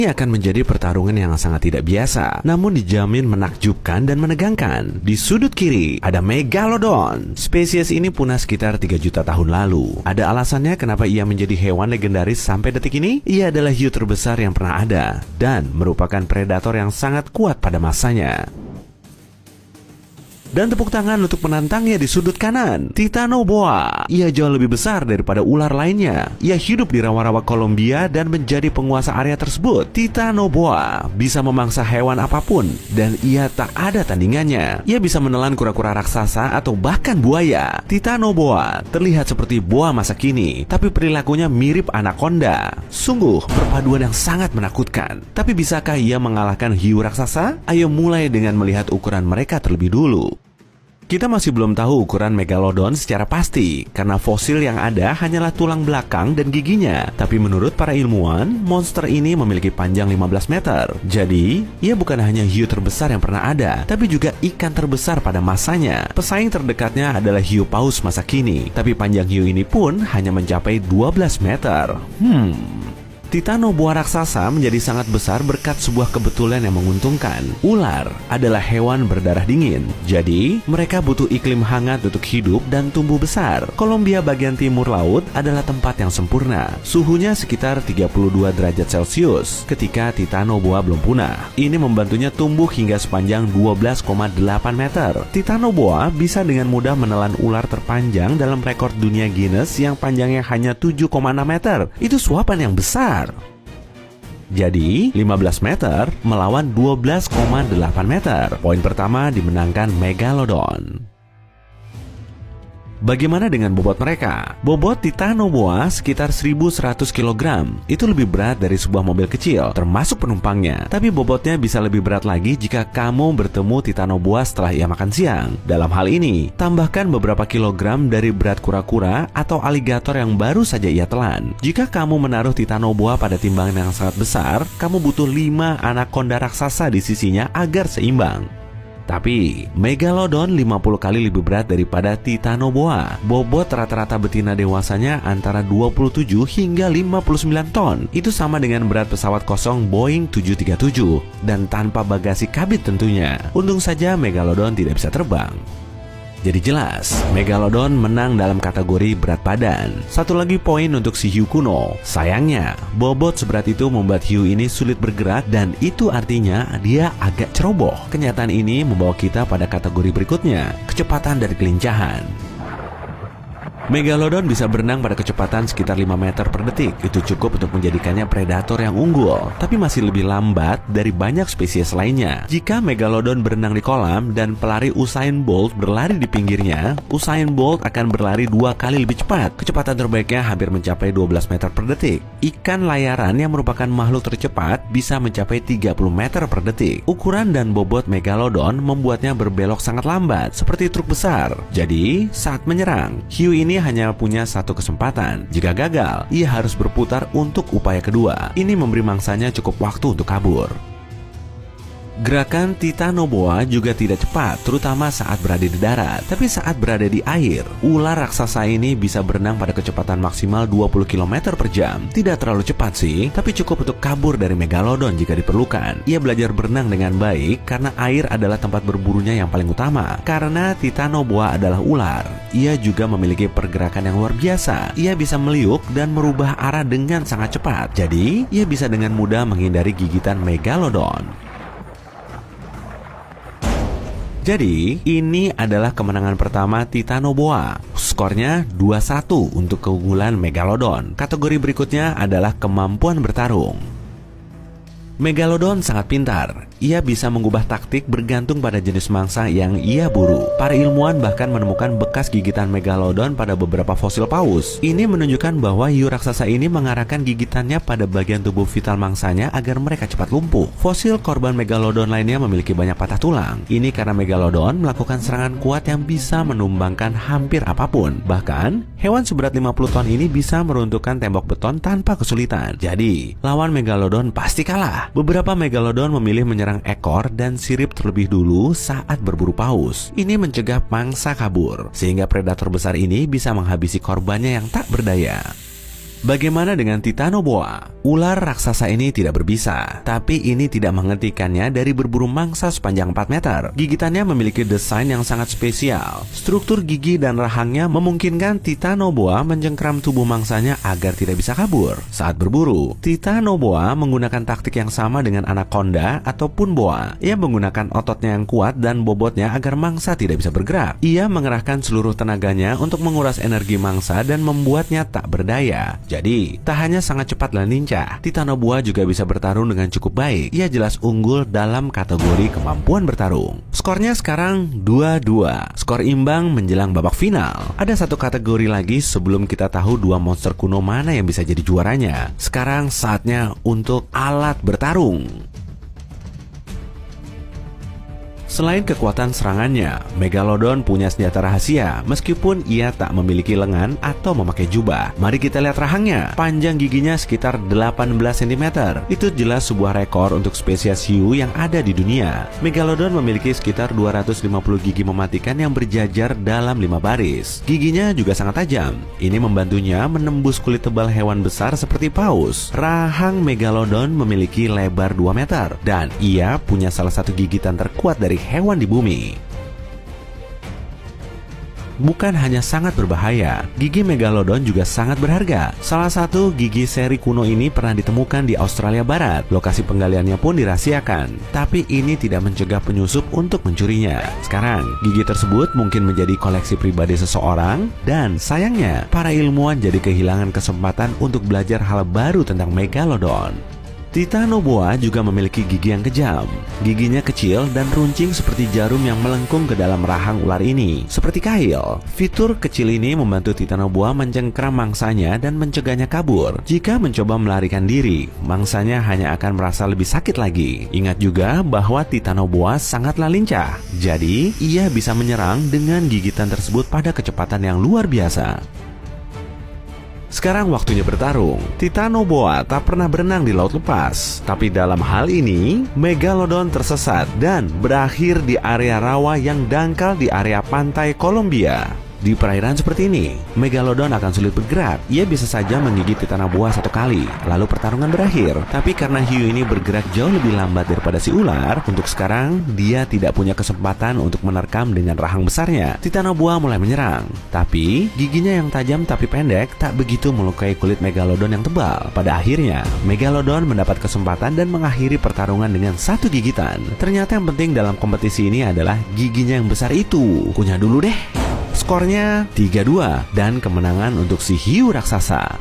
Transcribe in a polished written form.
Ini akan menjadi pertarungan yang sangat tidak biasa, namun dijamin menakjubkan dan menegangkan. Di sudut kiri, ada Megalodon. Spesies ini punah sekitar 3 juta tahun lalu. Ada alasannya kenapa ia menjadi hewan legendaris sampai detik ini? Ia adalah hiu terbesar yang pernah ada, dan merupakan predator yang sangat kuat pada masanya. Dan tepuk tangan untuk penantangnya di sudut kanan, Titanoboa. Ia jauh lebih besar daripada ular lainnya. Ia hidup di rawa-rawa Kolombia dan menjadi penguasa area tersebut. Titanoboa bisa memangsa hewan apapun dan ia tak ada tandingannya. Ia bisa menelan kura-kura raksasa atau bahkan buaya. Titanoboa terlihat seperti boa masa kini, tapi perilakunya mirip anaconda. Sungguh perpaduan yang sangat menakutkan. Tapi bisakah ia mengalahkan hiu raksasa? Ayo mulai dengan melihat ukuran mereka terlebih dulu. Kita masih belum tahu ukuran Megalodon secara pasti, karena fosil yang ada hanyalah tulang belakang dan giginya. Tapi menurut para ilmuwan, monster ini memiliki panjang 15 meter. Jadi, ia bukan hanya hiu terbesar yang pernah ada, tapi juga ikan terbesar pada masanya. Pesaing terdekatnya adalah hiu paus masa kini, tapi panjang hiu ini pun hanya mencapai 12 meter. Titanoboa raksasa menjadi sangat besar berkat sebuah kebetulan yang menguntungkan. Ular adalah hewan berdarah dingin, jadi mereka butuh iklim hangat untuk hidup dan tumbuh besar. Kolombia bagian timur laut adalah tempat yang sempurna. Suhunya sekitar 32 derajat Celcius ketika Titanoboa belum punah. Ini membantunya tumbuh hingga sepanjang 12,8 meter. Titanoboa bisa dengan mudah menelan ular terpanjang dalam rekor dunia Guinness yang panjangnya hanya 7,6 meter. Itu suapan yang besar. Jadi, 15 meter melawan 12,8 meter. Poin pertama dimenangkan Megalodon. Bagaimana dengan bobot mereka? Bobot Titanoboa sekitar 1.100 kg. Itu lebih berat dari sebuah mobil kecil, termasuk penumpangnya. Tapi bobotnya bisa lebih berat lagi jika kamu bertemu Titanoboa setelah ia makan siang. Dalam hal ini, tambahkan beberapa kilogram dari berat kura-kura atau aligator yang baru saja ia telan. Jika kamu menaruh Titanoboa pada timbangan yang sangat besar, kamu butuh 5 anaconda raksasa di sisinya agar seimbang. Tapi, Megalodon 50 kali lebih berat daripada Titanoboa. Bobot rata-rata betina dewasanya antara 27 hingga 59 ton. Itu sama dengan berat pesawat kosong Boeing 737 dan tanpa bagasi kabin tentunya. Untung saja Megalodon tidak bisa terbang. Jadi jelas, Megalodon menang dalam kategori berat badan. Satu lagi poin untuk si hiu kuno. Sayangnya, bobot seberat itu membuat hiu ini sulit bergerak dan itu artinya dia agak ceroboh. Kenyataan ini membawa kita pada kategori berikutnya, kecepatan dan kelincahan. Megalodon bisa berenang pada kecepatan sekitar 5 meter per detik. Itu cukup untuk menjadikannya predator yang unggul, tapi masih lebih lambat dari banyak spesies lainnya. Jika Megalodon berenang di kolam dan pelari Usain Bolt berlari di pinggirnya, Usain Bolt akan berlari 2 kali lebih cepat. Kecepatan terbaiknya hampir mencapai 12 meter per detik. Ikan layaran yang merupakan makhluk tercepat bisa mencapai 30 meter per detik. Ukuran dan bobot Megalodon membuatnya berbelok sangat lambat, seperti truk besar. Jadi, saat menyerang, hiu ini hanya punya satu kesempatan. Jika gagal, ia harus berputar untuk upaya kedua. Ini memberi mangsanya cukup waktu untuk kabur. Gerakan Titanoboa juga tidak cepat, terutama saat berada di darat. Tapi saat berada di air, ular raksasa ini bisa berenang pada kecepatan maksimal 20 km per jam. Tidak terlalu cepat sih, tapi cukup untuk kabur dari Megalodon jika diperlukan. Ia belajar berenang dengan baik karena air adalah tempat berburunya yang paling utama. Karena Titanoboa adalah ular, ia juga memiliki pergerakan yang luar biasa. Ia bisa meliuk dan merubah arah dengan sangat cepat. Jadi, ia bisa dengan mudah menghindari gigitan Megalodon. Jadi, ini adalah kemenangan pertama Titanoboa. Skornya 2-1 untuk keunggulan Megalodon. Kategori berikutnya adalah kemampuan bertarung. Megalodon sangat pintar. Ia bisa mengubah taktik bergantung pada jenis mangsa yang ia buru. Para ilmuwan bahkan menemukan bekas gigitan Megalodon pada beberapa fosil paus. Ini menunjukkan bahwa hiu raksasa ini mengarahkan gigitannya pada bagian tubuh vital mangsanya agar mereka cepat lumpuh. Fosil korban Megalodon lainnya memiliki banyak patah tulang. Ini karena Megalodon melakukan serangan kuat yang bisa menumbangkan hampir apapun. Bahkan, hewan seberat 50 ton ini bisa meruntuhkan tembok beton tanpa kesulitan. Jadi, lawan Megalodon pasti kalah. Beberapa Megalodon memilih menyerang ekor dan sirip terlebih dulu saat berburu paus. Ini mencegah mangsa kabur, sehingga predator besar ini bisa menghabisi korbannya yang tak berdaya. Bagaimana dengan Titanoboa? Ular raksasa ini tidak berbisa, tapi ini tidak menghentikannya dari berburu mangsa sepanjang 4 meter. Gigitannya memiliki desain yang sangat spesial. Struktur gigi dan rahangnya memungkinkan Titanoboa mencengkram tubuh mangsanya agar tidak bisa kabur. Saat berburu, Titanoboa menggunakan taktik yang sama dengan anaconda ataupun boa. Ia menggunakan ototnya yang kuat dan bobotnya agar mangsa tidak bisa bergerak. Ia mengerahkan seluruh tenaganya untuk menguras energi mangsa dan membuatnya tak berdaya. Jadi, tak hanya sangat cepat dan lincah, Titanoboa juga bisa bertarung dengan cukup baik. Ia jelas unggul dalam kategori kemampuan bertarung. Skornya sekarang 2-2. Skor imbang menjelang babak final. Ada satu kategori lagi sebelum kita tahu dua monster kuno mana yang bisa jadi juaranya. Sekarang saatnya untuk alat bertarung. Selain kekuatan serangannya, Megalodon punya senjata rahasia meskipun ia tak memiliki lengan atau memakai jubah. Mari kita lihat rahangnya. Panjang giginya sekitar 18 cm. Itu jelas sebuah rekor untuk spesies hiu yang ada di dunia. Megalodon memiliki sekitar 250 gigi mematikan yang berjajar dalam 5 baris. Giginya juga sangat tajam. Ini membantunya menembus kulit tebal hewan besar seperti paus. Rahang Megalodon memiliki lebar 2 meter dan ia punya salah satu gigitan terkuat dari hewan di bumi. Bukan hanya sangat berbahaya, gigi Megalodon juga sangat berharga. Salah satu gigi seri kuno ini pernah ditemukan di Australia Barat. Lokasi penggaliannya pun dirahasiakan, tapi ini tidak mencegah penyusup untuk mencurinya. Sekarang, gigi tersebut mungkin menjadi koleksi pribadi seseorang, dan sayangnya, para ilmuwan jadi kehilangan kesempatan untuk belajar hal baru tentang Megalodon. Titanoboa juga memiliki gigi yang kejam. Giginya kecil dan runcing seperti jarum yang melengkung ke dalam rahang ular ini, seperti kail. Fitur kecil ini membantu Titanoboa mencengkram mangsanya dan mencegahnya kabur. Jika mencoba melarikan diri, mangsanya hanya akan merasa lebih sakit lagi. Ingat juga bahwa Titanoboa sangatlah lincah, jadi ia bisa menyerang dengan gigitan tersebut pada kecepatan yang luar biasa. Sekarang waktunya bertarung. Titanoboa tak pernah berenang di laut lepas. Tapi dalam hal ini, Megalodon tersesat dan berakhir di area rawa yang dangkal di area pantai Kolombia. Di perairan seperti ini, Megalodon akan sulit bergerak. Ia bisa saja menggigit Titanoboa 1 kali, lalu pertarungan berakhir. Tapi karena hiu ini bergerak jauh lebih lambat daripada si ular, untuk sekarang dia tidak punya kesempatan untuk menerkam dengan rahang besarnya. Titanoboa mulai menyerang, tapi giginya yang tajam tapi pendek tak begitu melukai kulit Megalodon yang tebal. Pada akhirnya, Megalodon mendapat kesempatan dan mengakhiri pertarungan dengan 1 gigitan. Ternyata yang penting dalam kompetisi ini adalah giginya yang besar itu. Kunyah dulu deh. Skornya 3-2 dan kemenangan untuk si hiu raksasa.